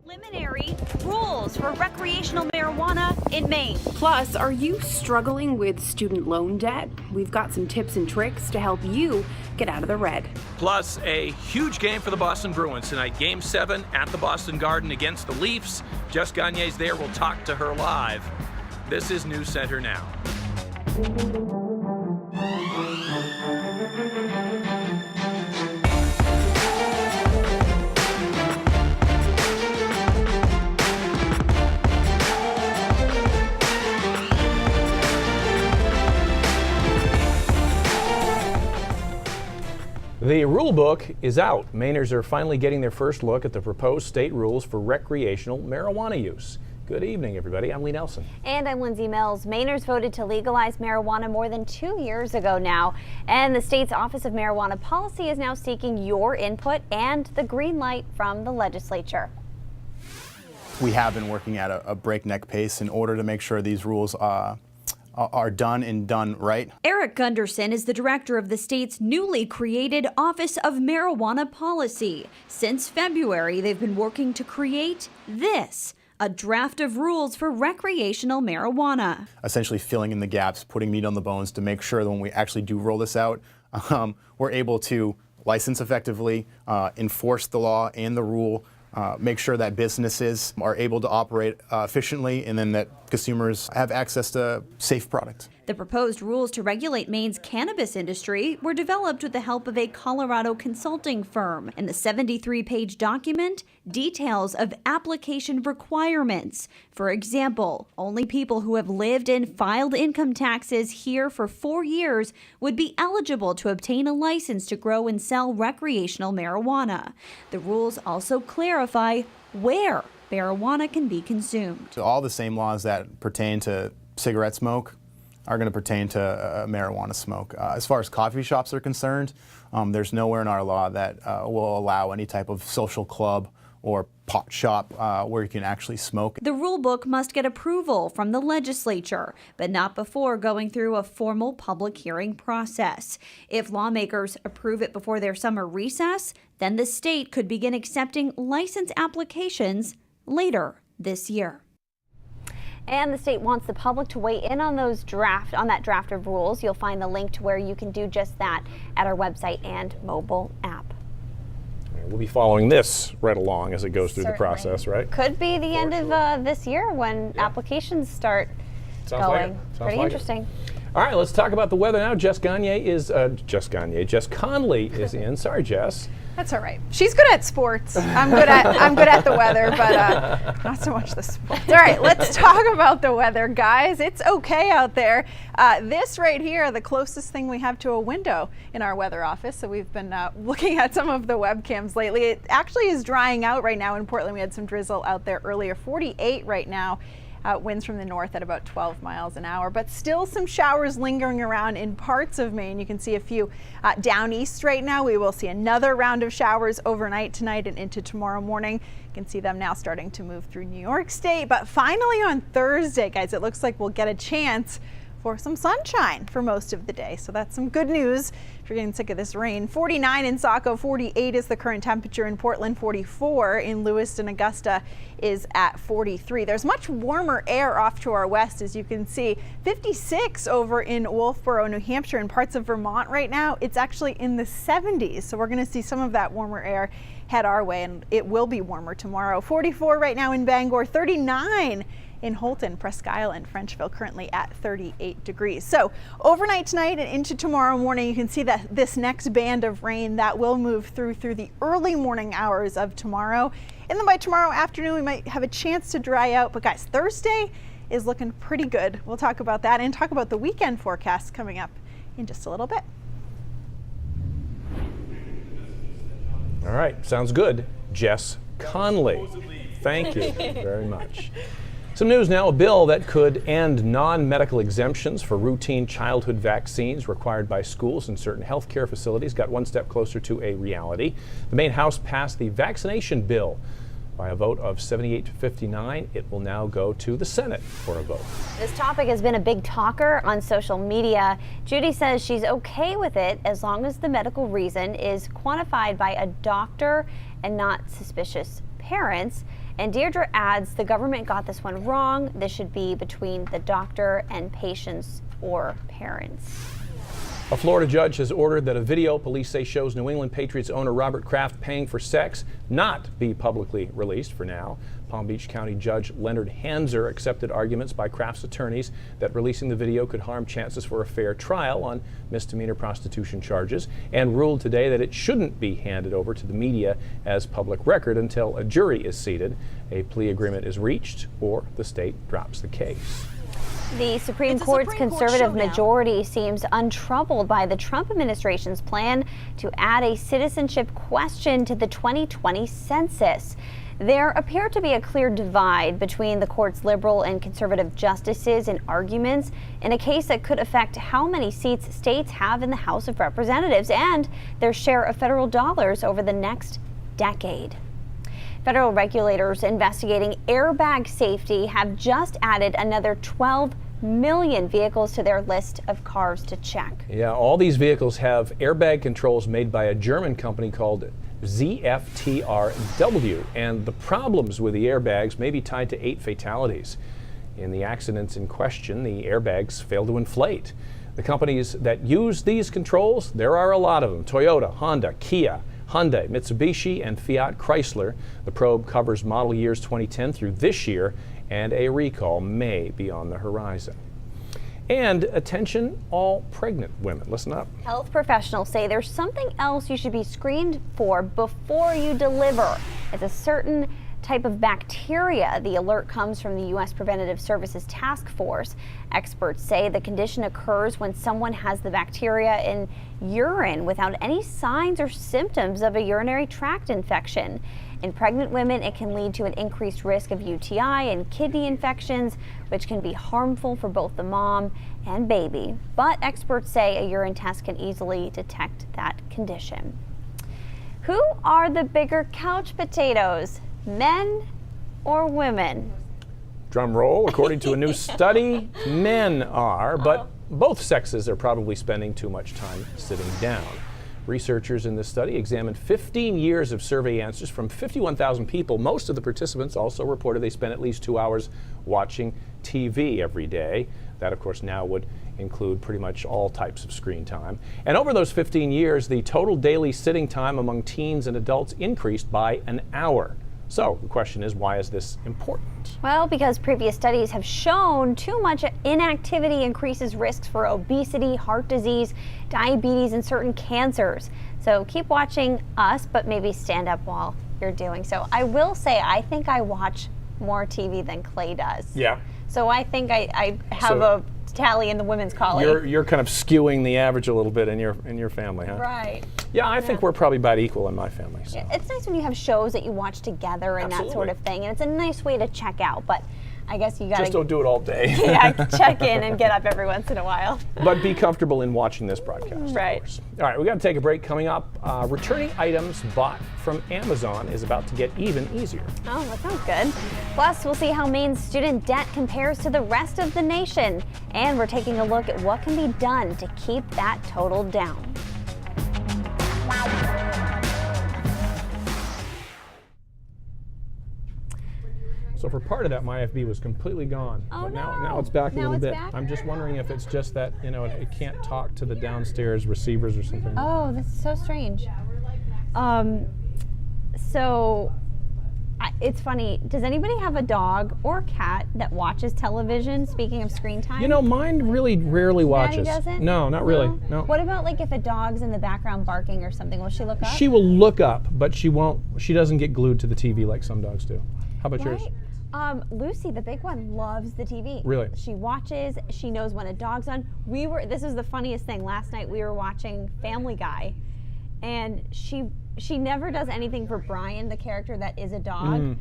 Preliminary rules for recreational marijuana in Maine. Plus, are you struggling with student loan debt? We've got some tips and tricks to help you get out of the red. Plus, a huge game for the Boston Bruins tonight. Game 7 at the Boston Garden against the Leafs. Jess Gagne's there. We'll talk to her live. This is News Center Now. The rule book is out. Mainers are finally getting their first look at the proposed state rules for recreational marijuana use. Good evening, everybody. I'm Lee Nelson. And I'm Lindsay Mills. Mainers voted to legalize marijuana more than 2 years ago now. And the state's Office of Marijuana Policy is now seeking your input and the green light from the legislature. We have been working at a breakneck pace in order to make sure these rules are done and done right. Eric Gunderson is the director of the state's newly created Office of Marijuana Policy. Since February, they've been working to create this, a draft of rules for recreational marijuana. Essentially filling in the gaps, putting meat on the bones to make sure that when we actually do roll this out, we're able to license effectively, enforce the law and the rule, make sure that businesses are able to operate efficiently, and then that consumers have access to safe product. The proposed rules to regulate Maine's cannabis industry were developed with the help of a Colorado consulting firm. And the 73-page document details of application requirements. For example, only people who have lived and filed income taxes here for 4 years would be eligible to obtain a license to grow and sell recreational marijuana. The rules also clarify where marijuana can be consumed. So all the same laws that pertain to cigarette smoke are going to pertain to marijuana smoke. As far as coffee shops are concerned, there's nowhere in our law that will allow any type of social club or pot shop where you can actually smoke. The rule book must get approval from the legislature, but not before going through a formal public hearing process. If lawmakers approve it before their summer recess, then the state could begin accepting license applications later this year. And the state wants the public to weigh in on that draft of rules. You'll find the link to where you can do just that at our website and mobile app. We'll be following this right along as it goes through Certainly. the process, right? Could be the end of this year when applications start Sounds going. like it. Sounds Pretty like interesting. All right, let's talk about the weather now. Jess Conley is in. Sorry, Jess. That's all right. She's good at sports. I'm good at the weather, but not so much the sports. All right, let's talk about the weather, guys. It's okay out there. This right here, the closest thing we have to a window in our weather office. So we've been looking at some of the webcams lately. It actually is drying out right now in Portland. We had some drizzle out there earlier. 48 right now. Winds from the north at about 12 miles an hour, but still some showers lingering around in parts of Maine. You can see a few down east right now. We will see another round of showers overnight tonight and into tomorrow morning. You can see them now starting to move through New York State, but finally on Thursday, guys, it looks like we'll get a chance for some sunshine for most of the day. So that's some good news if you're getting sick of this rain. 49 in Saco, 48 is the current temperature in Portland, 44 in Lewiston. Augusta is at 43. There's much warmer air off to our west, as you can see. 56 over in Wolfboro, New Hampshire, and parts of Vermont right now. It's actually in the 70s. So we're going to see some of that warmer air head our way, and it will be warmer tomorrow. 44 right now in Bangor, 39 in Holton, Presque Isle, Frenchville, currently at 38 degrees. So overnight tonight and into tomorrow morning, you can see that this next band of rain that will move through the early morning hours of tomorrow. And then by tomorrow afternoon, we might have a chance to dry out. But guys, Thursday is looking pretty good. We'll talk about that and talk about the weekend forecast coming up in just a little bit. All right, sounds good. Jess Conley. Thank you very much. Some news now, a bill that could end non-medical exemptions for routine childhood vaccines required by schools and certain health care facilities got one step closer to a reality. The Maine House passed the vaccination bill by a vote of 78 to 59. It will now go to the Senate for a vote. This topic has been a big talker on social media. Judy says she's okay with it as long as the medical reason is quantified by a doctor and not suspicious parents. And Deirdre adds the government got this one wrong. This should be between the doctor and patients or parents. A Florida judge has ordered that a video police say shows New England Patriots owner Robert Kraft paying for sex not be publicly released for now. Palm Beach County Judge Leonard Hanser accepted arguments by Kraft's attorneys that releasing the video could harm chances for a fair trial on misdemeanor prostitution charges, and ruled today that it shouldn't be handed over to the media as public record until a jury is seated, a plea agreement is reached, or the state drops the case. The Supreme Court's conservative majority seems untroubled by the Trump administration's plan to add a citizenship question to the 2020 census. There appeared to be a clear divide between the court's liberal and conservative justices in arguments in a case that could affect how many seats states have in the House of Representatives and their share of federal dollars over the next decade. Federal regulators investigating airbag safety have just added another 12 million vehicles to their list of cars to check. Yeah, all these vehicles have airbag controls made by a German company called ZFTRW, and the problems with the airbags may be tied to 8 fatalities. In the accidents in question, the airbags failed to inflate. The companies that use these controls, there are a lot of them: Toyota, Honda, Kia, Hyundai, Mitsubishi, and Fiat Chrysler. The probe covers model years 2010 through this year, and a recall may be on the horizon. And attention, all pregnant women. Listen up. Health professionals say there's something else you should be screened for before you deliver. It's a certain type of bacteria. The alert comes from the U.S. Preventative Services Task Force. Experts say the condition occurs when someone has the bacteria in urine without any signs or symptoms of a urinary tract infection. In pregnant women, it can lead to an increased risk of UTI and kidney infections, which can be harmful for both the mom and baby. But experts say a urine test can easily detect that condition. Who are the bigger couch potatoes, men or women? Drum roll. According to a new study, men are, but both sexes are probably spending too much time sitting down. Researchers in this study examined 15 years of survey answers from 51,000 people. Most of the participants also reported they spent at least 2 hours watching TV every day. That, of course, now would include pretty much all types of screen time. And over those 15 years, the total daily sitting time among teens and adults increased by an hour. So the question is, why is this important? Well, because previous studies have shown too much inactivity increases risks for obesity, heart disease, diabetes, and certain cancers. So keep watching us, but maybe stand up while you're doing so. I will say, I think I watch more TV than Clay does. Yeah. So I think I have a tally in the women's collie. You're kind of skewing the average a little bit in your family, huh? Right. Yeah, I think we're probably about equal in my family. So. Yeah, it's nice when you have shows that you watch together and that sort of thing, and it's a nice way to check out. But I guess you gotta just don't do it all day. yeah, check in and get up every once in a while. But be comfortable in watching this broadcast. Right. Of course. All right, we got to take a break. Coming up, returning items bought from Amazon is about to get even easier. Oh, that sounds good. Plus, we'll see how Maine's student debt compares to the rest of the nation, and we're taking a look at what can be done to keep that total down. So for part of that, my FB was completely gone. Oh, but no. now it's back a Now little it's bit. back? I'm just wondering if it's just that, it can't talk to the downstairs receivers or something. Oh, that's so strange. It's funny. Does anybody have a dog or cat that watches television? Speaking of screen time, Mine really rarely watches. Daddy doesn't? No, not really. No. What about like if a dog's in the background barking or something? Will she look up? She will look up, but she won't. She doesn't get glued to the TV like some dogs do. How about yours? Lucy, the big one, loves the TV. Really? She watches. She knows when a dog's on. This is the funniest thing. Last night we were watching Family Guy, and she never does anything for Brian, the character that is a dog.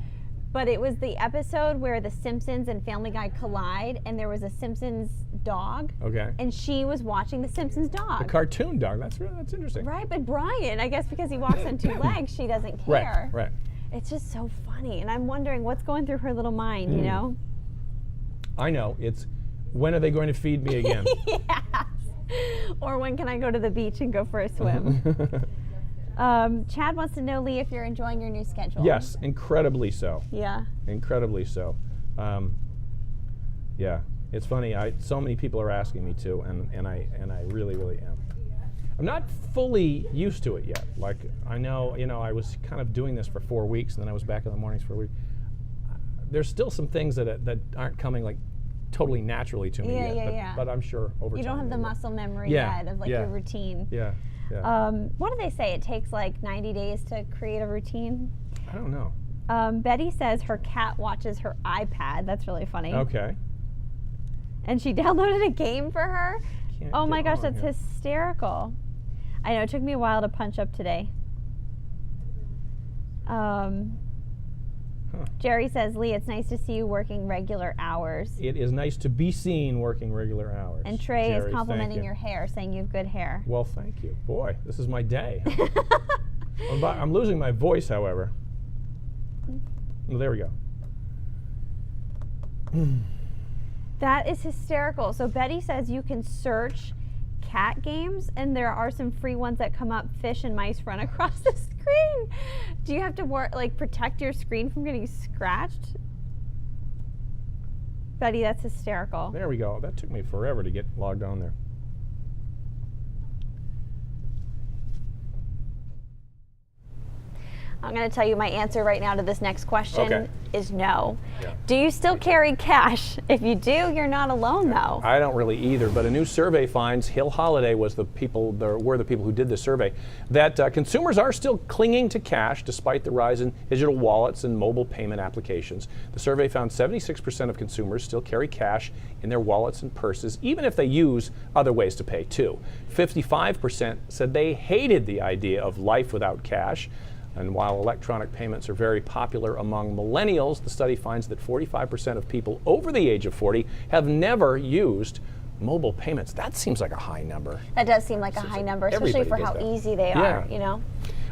But it was the episode where the Simpsons and Family Guy collide, and there was a Simpsons dog. Okay. And she was watching the Simpsons dog. The cartoon dog. That's interesting. Right, but Brian, I guess because he walks on 2 legs, she doesn't care. Right. It's just so funny, and I'm wondering what's going through her little mind, you know? I know. It's when are they going to feed me again? Yes. Or when can I go to the beach and go for a swim? Chad wants to know, Lee, if you're enjoying your new schedule. Yes, incredibly so. Yeah. Incredibly so. Yeah, it's funny. So many people are asking me to, and I really, really am. I'm not fully used to it yet. Like, I know, I was kind of doing this for 4 weeks, and then I was back in the mornings for a week. There's still some things that aren't coming like totally naturally to me yet. But I'm sure over time. You don't have the muscle memory yet of like your routine. Yeah. What do they say? It takes like 90 days to create a routine? I don't know. Betty says her cat watches her iPad. That's really funny. Okay. And she downloaded a game for her. Oh my gosh, that's here. hysterical. I know, it took me a while to punch up today. Jerry says, Lee, it's nice to see you working regular hours. It is nice to be seen working regular hours. And Trey Jerry, is complimenting your hair, saying you have good hair. Well, thank you. Boy, this is my day. I'm losing my voice, however. Well, there we go. That is hysterical. So Betty says you can search cat games, and there are some free ones that come up. Fish and mice run across the screen. Do you have to protect your screen from getting scratched? Betty, that's hysterical. There we go. That took me forever to get logged on there. I'm going to tell you my answer right now to this next question is no. Yeah. Do you still carry cash? If you do, you're not alone though. I don't really either, but a new survey finds Hill Holiday were the people who did the survey, that consumers are still clinging to cash despite the rise in digital wallets and mobile payment applications. The survey found 76% of consumers still carry cash in their wallets and purses, even if they use other ways to pay too. 55% said they hated the idea of life without cash. And while electronic payments are very popular among millennials, the study finds that 45% of people over the age of 40 have never used mobile payments. That seems like a high number. That does seem like a high number, especially for how easy they are,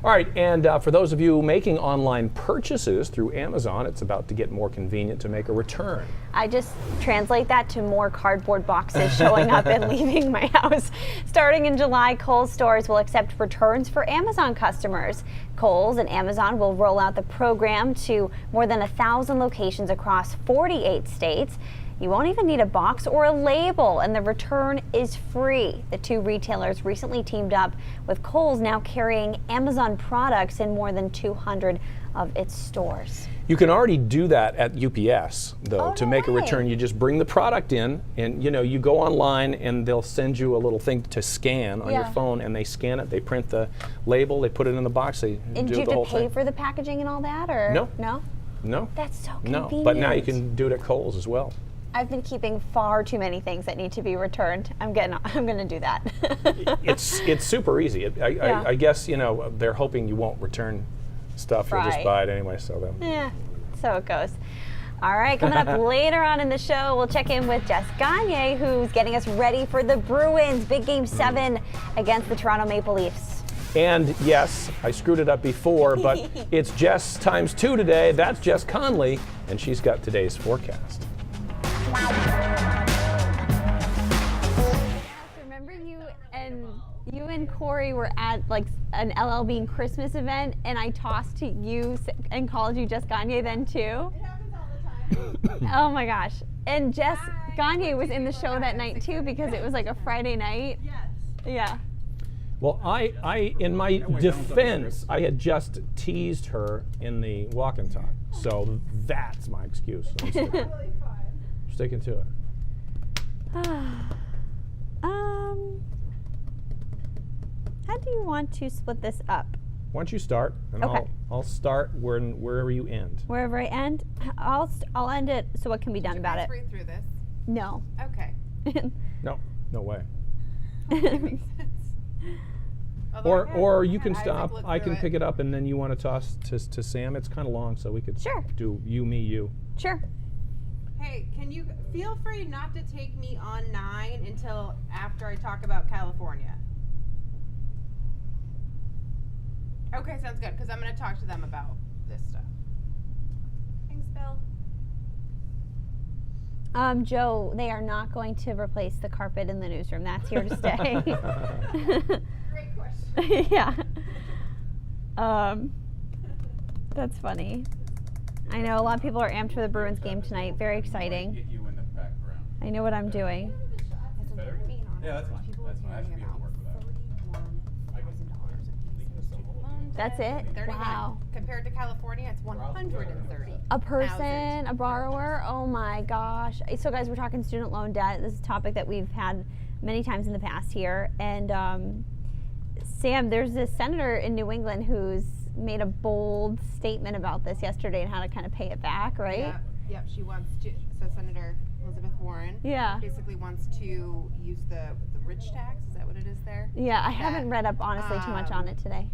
All right, and for those of you making online purchases through Amazon, it's about to get more convenient to make a return. I just translate that to more cardboard boxes showing up and leaving my house. Starting in July, Kohl's stores will accept returns for Amazon customers. Kohl's and Amazon will roll out the program to more than 1,000 locations across 48 states. You won't even need a box or a label, and the return is free. The two retailers recently teamed up with Kohl's, now carrying Amazon products in more than 200 of its stores. You can already do that at UPS, though. To make a return, you just bring the product in, and you go online, and they'll send you a little thing to scan on your phone, and they scan it, they print the label, they put it in the box, they and do you the whole have to pay thing. for the packaging and all that, or No. No. That's so convenient. No, but now you can do it at Kohl's as well. I've been keeping far too many things that need to be returned. I'm going to do that. It's super easy. I guess they're hoping you won't return stuff. You'll just buy it anyway. So yeah, so it goes. All right, coming up later on in the show, we'll check in with Jess Gagne, who's getting us ready for the Bruins big game 7 against the Toronto Maple Leafs. And yes, I screwed it up before, but it's Jess times 2 today. That's Jess Conley, and she's got today's forecast. Remember you and Corey were at like an LL Bean Christmas event, and I tossed to you and called you Jess Gagne then too? It happens all the time. Oh my gosh. And Jess Gagne was in the show that night too, because it was like a Friday night. Yes. Yeah. Well, I in my defense, I had just teased her in the walk and talk. So that's my excuse. I'm sticking to it. How do you want to split this up? Why don't you start, and I'll start wherever you end. Wherever I end, I'll end it so what can be done about it. Read through this. No. Okay. No way. That makes sense. Or you can stop. I can pick it up, and then you want to toss to Sam. It's kind of long, so we could do you, me, you. Sure. Hey, can you feel free not to take me on 9 until after I talk about California? Okay, sounds good, because I'm going to talk to them about this stuff. Thanks, Bill. Joe, they are not going to replace the carpet in the newsroom. That's here to stay. Great question. Yeah. That's funny. I know a lot of people are amped for the Bruins game tonight. Very exciting. Get you in the background. I know what I'm doing. Better? Yeah, that's fine. That's fine. I should be able to work with that. That's it? 31. Wow. Compared to California, it's 130. A person, a borrower, oh my gosh. So guys, we're talking student loan debt. This is a topic that we've had many times in the past here. And Sam, there's this senator in New England who's made a bold statement about this yesterday and how to kind of pay it back, right? Yep, she wants to, so Senator Elizabeth Warren basically wants to use the rich tax, is that what it is there? Yeah, I haven't read up honestly too much on it today.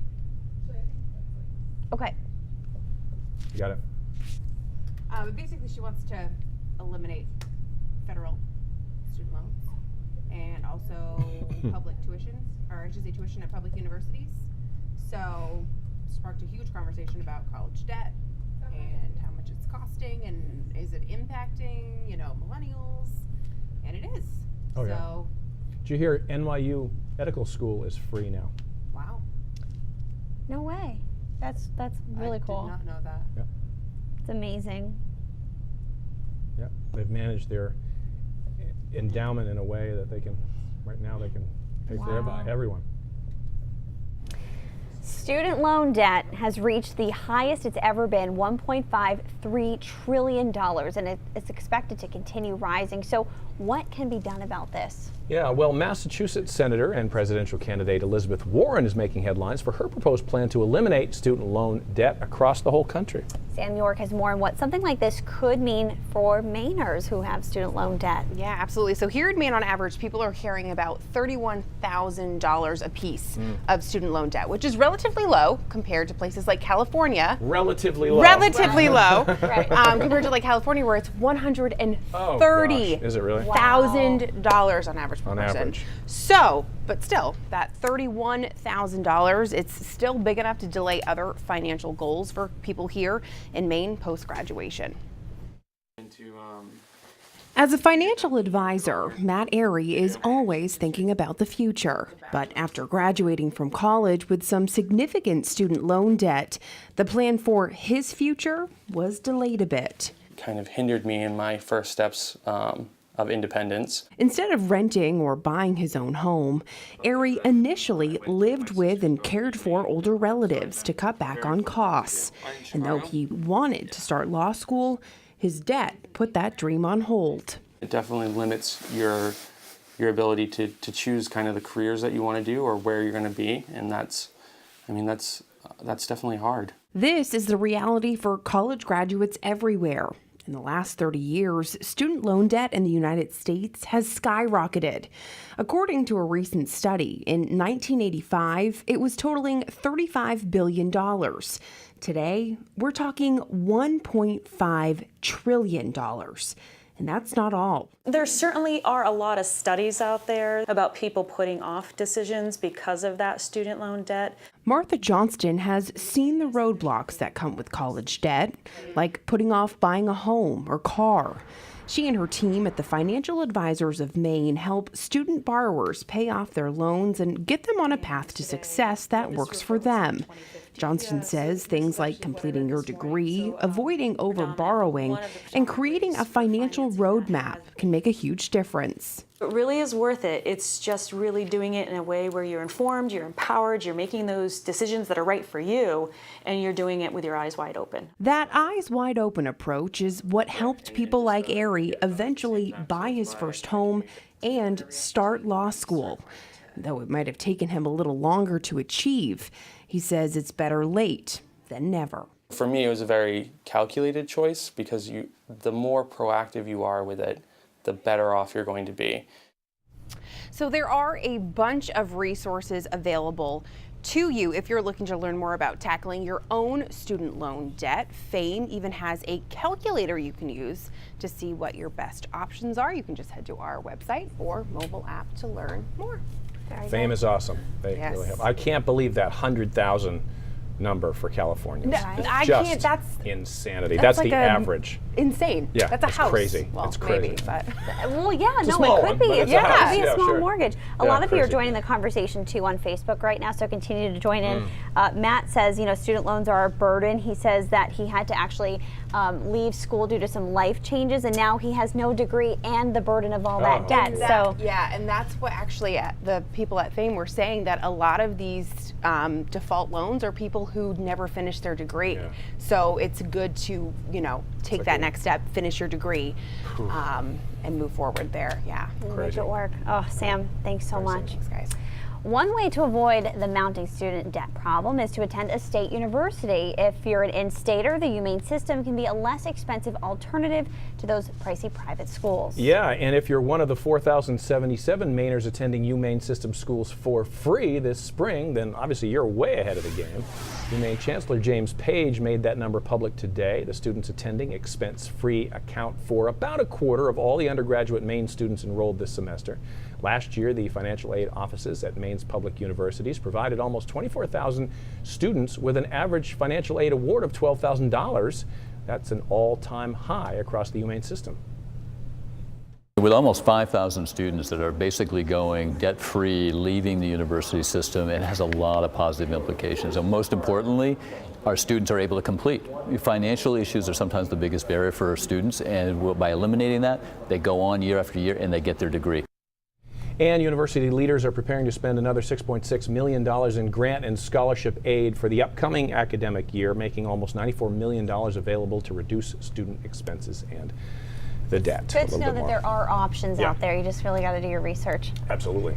Okay. You got it. But basically she wants to eliminate federal student loans and also public tuitions, or I should say tuition at public universities. So sparked a huge conversation about college debt and how much it's costing and is it impacting, you know, millennials? And it is. Oh, so, yeah. Did you hear NYU Medical School is free now? wow. No way. That's really cool. I did not know that. Yep. It's amazing. Yep. They've managed their endowment in a way that they can, right now they can pay for everyone. Student loan debt has reached the highest it's ever been, $1.53 trillion, and it's expected to continue rising. So what can be done about this? Yeah, well, Massachusetts Senator and presidential candidate Elizabeth Warren is making headlines for her proposed plan to eliminate student loan debt across the whole country. Sam York has more on what something like this could mean for Mainers who have student loan debt. Yeah, absolutely. So here in Maine, on average, people are carrying about $31,000 a piece of student loan debt, which is relatively low compared to places like California. Relatively low. Relatively low, compared to like California, where it's $130,000 is it really? on average per On person. average. So, but still, that $31,000, it's still big enough to delay other financial goals for people here in Maine post-graduation. As a financial advisor, Matt Airy is always thinking about the future. But after graduating from college with some significant student loan debt, the plan for his future was delayed a bit. Kind of hindered me in my first steps of independence. Instead of renting or buying his own home, Airy initially lived with and cared for older relatives to cut back on costs. And though he wanted to start law school, his debt put that dream on hold. It definitely limits your ability to choose kind of the careers that you want to do or where you're going to be, and that's definitely hard. This is the reality for college graduates everywhere. In the last 30 years, student loan debt in the United States has skyrocketed. According to a recent study, in 1985, it was totaling $35 billion. Today, we're talking $1.5 trillion. And that's not all. There certainly are a lot of studies out there about people putting off decisions because of that student loan debt. Martha Johnston has seen the roadblocks that come with college debt, like putting off buying a home or car. She and her team at the Financial Advisors of Maine help student borrowers pay off their loans and get them on a path to success that works for them. Johnston says things like completing your degree, avoiding over-borrowing, and creating a financial roadmap can make a huge difference. It really is worth it. It's just really doing it in a way where you're informed, you're empowered, you're making those decisions that are right for you, and you're doing it with your eyes wide open. That eyes wide open approach is what helped people like Airy eventually buy his first home and start law school. Though it might have taken him a little longer to achieve, he says it's better late than never. For me, it was a very calculated choice because the more proactive you are with it, the better off you're going to be. So there are a bunch of resources available to you if you're looking to learn more about tackling your own student loan debt. Fame even has a calculator you can use to see what your best options are. You can just head to our website or mobile app to learn more. Fame is awesome. They really have. I can't believe that 100,000 number for California. No, It's I just can't- that's- insanity. that's That's the like a- average. Insane. Yeah, That's a it's house. crazy. Well, It's crazy. maybe, but Well, yeah, It's a no, small it could one, be. but it's It a could house. be a Yeah, small sure. mortgage. A Yeah, lot of you are crazy. joining the conversation too on Facebook right now, so continue to join in. Mm. Matt says, student loans are a burden. He says that he had to actually leave school due to some life changes, and now he has no degree and the burden of all that debt. Yeah, and that's what actually the people at Fame were saying, that a lot of these default loans are people who never finished their degree. Yeah. So it's good to, take that next step, finish your degree, and move forward there. Yeah. Make Crazy. it work. Oh, Sam, thanks so much. Thanks, guys. One way to avoid the mounting student debt problem is to attend a state university. If you're an in-stater, the UMaine system can be a less expensive alternative to those pricey private schools. Yeah, and if you're one of the 4,077 Mainers attending UMaine system schools for free this spring, then obviously you're way ahead of the game. UMaine Chancellor James Page made that number public today. The students attending expense-free account for about a quarter of all the undergraduate Maine students enrolled this semester. Last year, the financial aid offices at Maine's public universities provided almost 24,000 students with an average financial aid award of $12,000. That's an all-time high across the UMaine system. With almost 5,000 students that are basically going debt-free, leaving the university system, it has a lot of positive implications. And most importantly, our students are able to complete. Financial issues are sometimes the biggest barrier for our students, and by eliminating that, they go on year after year and they get their degree. And university leaders are preparing to spend another $6.6 million in grant and scholarship aid for the upcoming academic year, making almost $94 million available to reduce student expenses and the debt. Good to know that there are options out there. You just really got to do your research. Absolutely.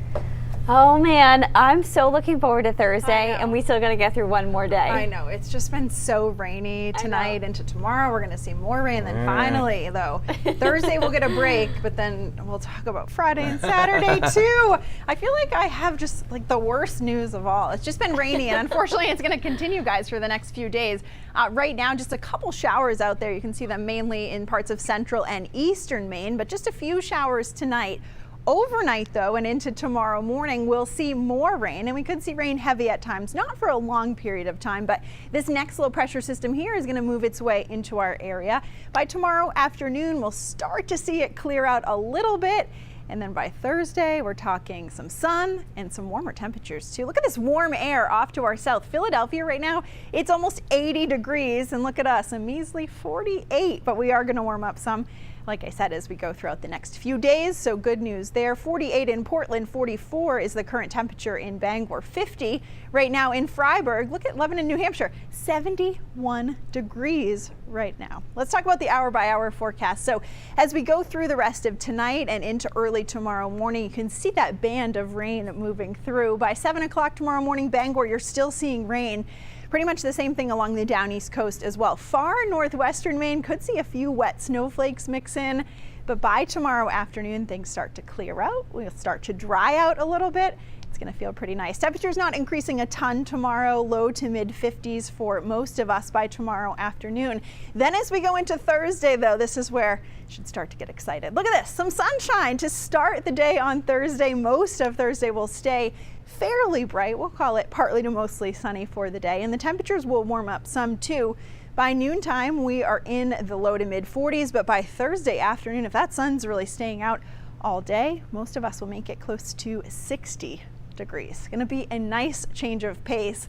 Oh man, I'm so looking forward to Thursday, and we still got to get through one more day. I know, it's just been so rainy tonight into tomorrow. We're going to see more rain. Then finally, though, Thursday we'll get a break, but then we'll talk about Friday and Saturday too. I feel like I have just like the worst news of all. It's just been rainy, and unfortunately it's going to continue, guys, for the next few days. Right now, just a couple showers out there. You can see them mainly in parts of central and eastern Maine, but just a few showers tonight. Overnight, though, and into tomorrow morning, we'll see more rain, and we could see rain heavy at times, not for a long period of time, but this next low pressure system here is going to move its way into our area. By tomorrow afternoon, we'll start to see it clear out a little bit, and then by Thursday, we're talking some sun and some warmer temperatures too. Look at this warm air off to our south. Philadelphia right now, it's almost 80 degrees, and look at us, a measly 48, but we are going to warm up some, like I said, as we go throughout the next few days. So good news there. 48 in Portland, 44 is the current temperature in Bangor, 50 right now in Freiburg. Look at Lebanon, New Hampshire, 71 degrees right now. Let's talk about the hour-by-hour forecast. So as we go through the rest of tonight and into early tomorrow morning, you can see that band of rain moving through. By 7 o'clock tomorrow morning, Bangor, you're still seeing rain. Pretty much the same thing along the down east coast as well. Far northwestern Maine could see a few wet snowflakes mix in, but by tomorrow afternoon, things start to clear out. We'll start to dry out a little bit. It's going to feel pretty nice. Temperatures not increasing a ton tomorrow, low to mid 50s for most of us by tomorrow afternoon. Then as we go into Thursday, though, this is where you should start to get excited. Look at this, some sunshine to start the day on Thursday. Most of Thursday will stay fairly bright. We'll call it partly to mostly sunny for the day, and the temperatures will warm up some too. By noontime, we are in the low to mid 40s, but by Thursday afternoon, if that sun's really staying out all day, most of us will make it close to 60 degrees. Going to be a nice change of pace,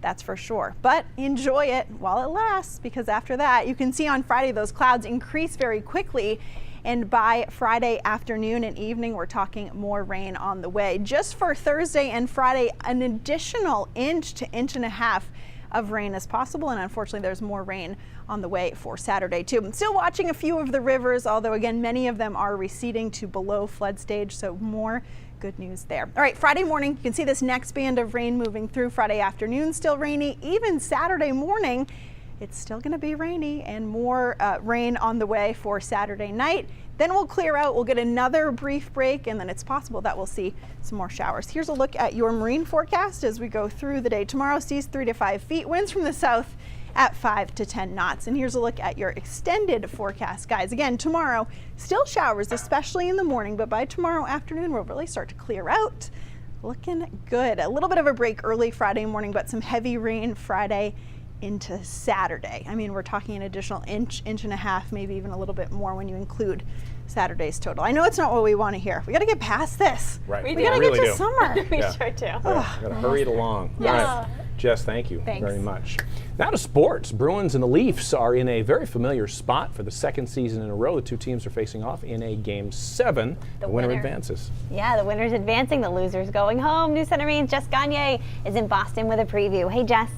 that's for sure. But enjoy it while it lasts, because after that, you can see on Friday those clouds increase very quickly. And by Friday afternoon and evening, we're talking more rain on the way. Just for Thursday and Friday, an additional inch to inch and a half of rain is possible. And unfortunately, there's more rain on the way for Saturday too. I'm still watching a few of the rivers, although again, many of them are receding to below flood stage. So more good news there. All right, Friday morning, you can see this next band of rain moving through. Friday afternoon, still rainy. Even Saturday morning, it's still going to be rainy, and more rain on the way for Saturday night. Then we'll clear out, we'll get another brief break, and then it's possible that we'll see some more showers. Here's a look at your marine forecast as we go through the day. Tomorrow sees 3 to 5 feet, winds from the south at 5 to 10 knots. And here's a look at your extended forecast, guys. Again, tomorrow, still showers, especially in the morning, but by tomorrow afternoon, we'll really start to clear out. looking good. A little bit of a break early Friday morning, but some heavy rain Friday into Saturday. I mean, we're talking an additional inch and a half, maybe even a little bit more when you include Saturday's total. I know it's not what we want to hear. We got to get past this. Right. We got to get to summer. We sure do. Got to hurry it along. Yes. All right. Jess, thank you Thanks. very much. Now to sports. Bruins and the Leafs are in a very familiar spot for the second season in a row. The two teams are facing off in a Game 7. The winner advances. Yeah, the winner's advancing, the loser's going home. News Center Maine's Jess Gagne is in Boston with a preview. Hey, Jess.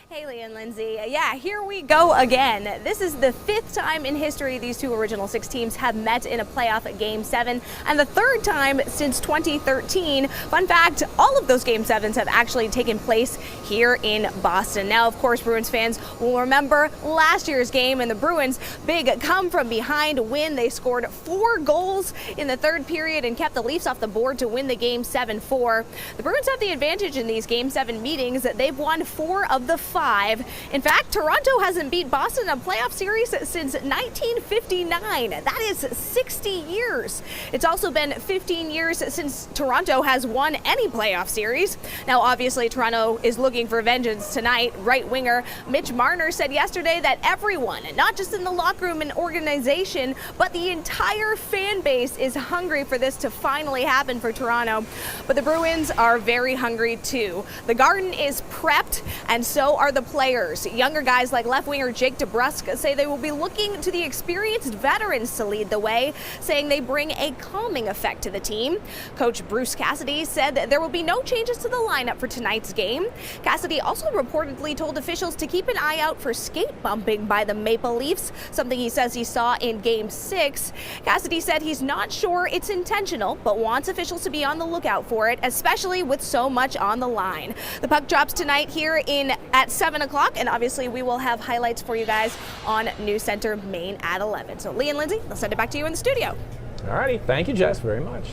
Haley and Lindsay, yeah, here we go again. This is the 5th time in history these two original 6 teams have met in a playoff Game 7, and the 3rd time since 2013. Fun fact, all of those Game 7s have actually taken place here in Boston. Now, of course, Bruins fans will remember last year's game and the Bruins' big come-from-behind win. They scored 4 goals in the 3rd period and kept the Leafs off the board to win the game 7-4. The Bruins have the advantage in these Game 7 meetings. They've won 4 of the 5. In fact, Toronto hasn't beat Boston in a playoff series since 1959. That is 60 years. It's also been 15 years since Toronto has won any playoff series. Now, obviously, Toronto is looking for vengeance tonight. Right winger Mitch Marner said yesterday that everyone, not just in the locker room and organization, but the entire fan base is hungry for this to finally happen for Toronto. But the Bruins are very hungry too. The Garden is prepped, and so are the players. Younger guys like left winger Jake DeBrusk say they will be looking to the experienced veterans to lead the way, saying they bring a calming effect to the team. Coach Bruce Cassidy said that there will be no changes to the lineup for tonight's game. Cassidy also reportedly told officials to keep an eye out for skate bumping by the Maple Leafs, something he says he saw in Game 6. Cassidy said he's not sure it's intentional, but wants officials to be on the lookout for it, especially with so much on the line. The puck drops tonight here at 7 o'clock, and obviously we will have highlights for you guys on News Center Maine at 11. So Lee and Lindsay, I'll send it back to you in the studio. All righty. Thank you, Jess, very much.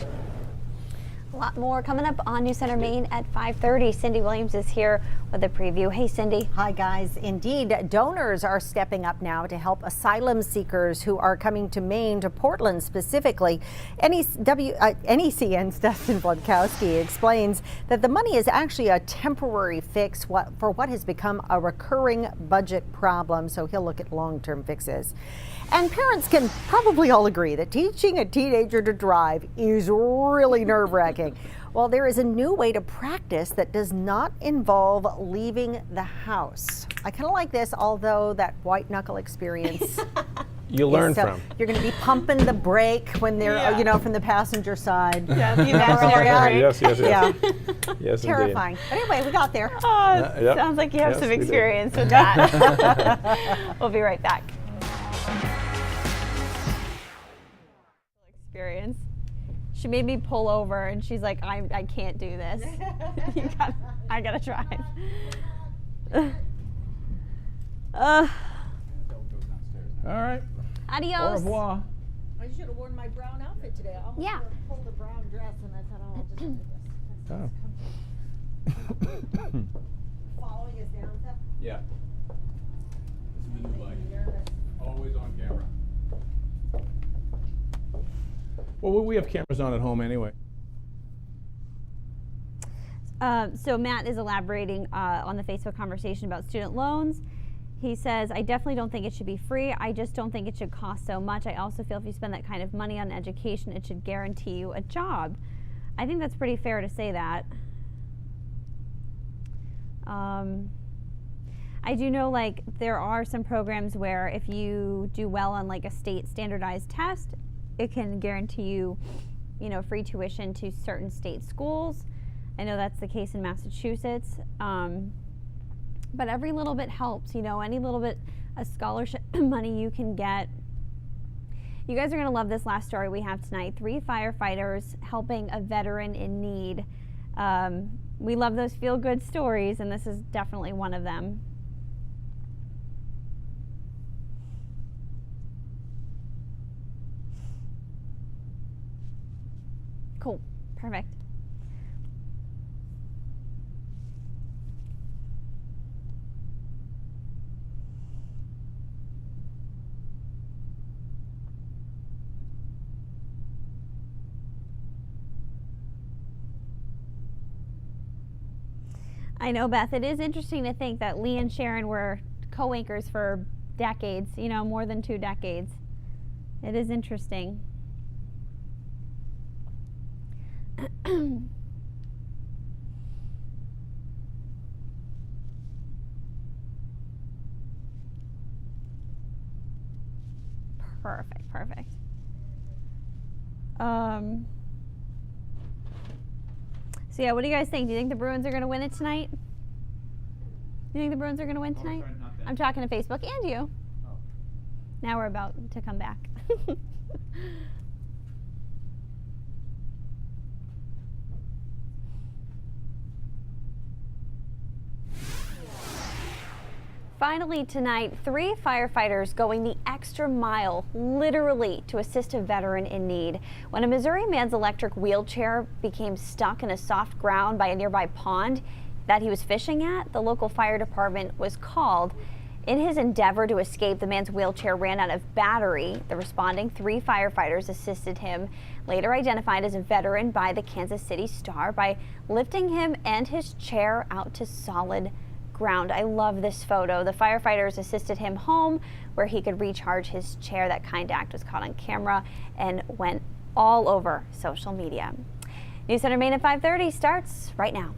A lot more coming up on News Center Maine at 5:30. Cindy Williams is here with a preview. Hey, Cindy. Hi, guys. Indeed, donors are stepping up now to help asylum seekers who are coming to Maine, to Portland specifically. NECN's Dustin Blodkowski explains that the money is actually a temporary fix for what has become a recurring budget problem, so he'll look at long-term fixes. And parents can probably all agree that teaching a teenager to drive is really nerve-wracking. Well, there is a new way to practice that does not involve leaving the house. I kind of like this, although that white knuckle experience you learn from. You're going to be pumping the brake when they're, from the passenger side. Yeah, the imaginary Yes. Yeah. Yes, Terrifying. But anyway, we got there. Yep. Sounds like you have some experience with that. We'll be right back. Experience. She made me pull over, and she's like, I can't do this. I gotta drive. All right. Adios. Au revoir. I should have worn my brown outfit today. I almost pulled the brown dress, and I thought, I'll just do this. Following us down, Seth? Yeah. This is the new bike. Always on camera. Well, we have cameras on at home anyway. So Matt is elaborating on the Facebook conversation about student loans. He says, I definitely don't think it should be free. I just don't think it should cost so much. I also feel if you spend that kind of money on education, it should guarantee you a job. I think that's pretty fair to say that. I do know, like, there are some programs where if you do well on like a state standardized test, it can guarantee you, free tuition to certain state schools. I know that's the case in Massachusetts. But every little bit helps, any little bit of scholarship money you can get. You guys are gonna love this last story we have tonight. 3 firefighters helping a veteran in need. We love those feel-good stories, and this is definitely one of them. Cool, perfect. I know, Beth. It is interesting to think that Lee and Sharon were co-anchors for decades, you know, more than 2 decades. It is interesting. Perfect, perfect. So yeah, what do you guys think? Do you think the Bruins are going to win it tonight? Do you think the Bruins are going to win tonight? I'm talking to Facebook and you. Oh. Now we're about to come back. Finally tonight, 3 firefighters going the extra mile, literally, to assist a veteran in need. When a Missouri man's electric wheelchair became stuck in a soft ground by a nearby pond that he was fishing at, the local fire department was called. In his endeavor to escape, the man's wheelchair ran out of battery. The responding 3 firefighters assisted him, later identified as a veteran by the Kansas City Star, by lifting him and his chair out to solid ground. I love this photo. The firefighters assisted him home where he could recharge his chair. That kind act was caught on camera and went all over social media. News Center Maine at 5:30 starts right now.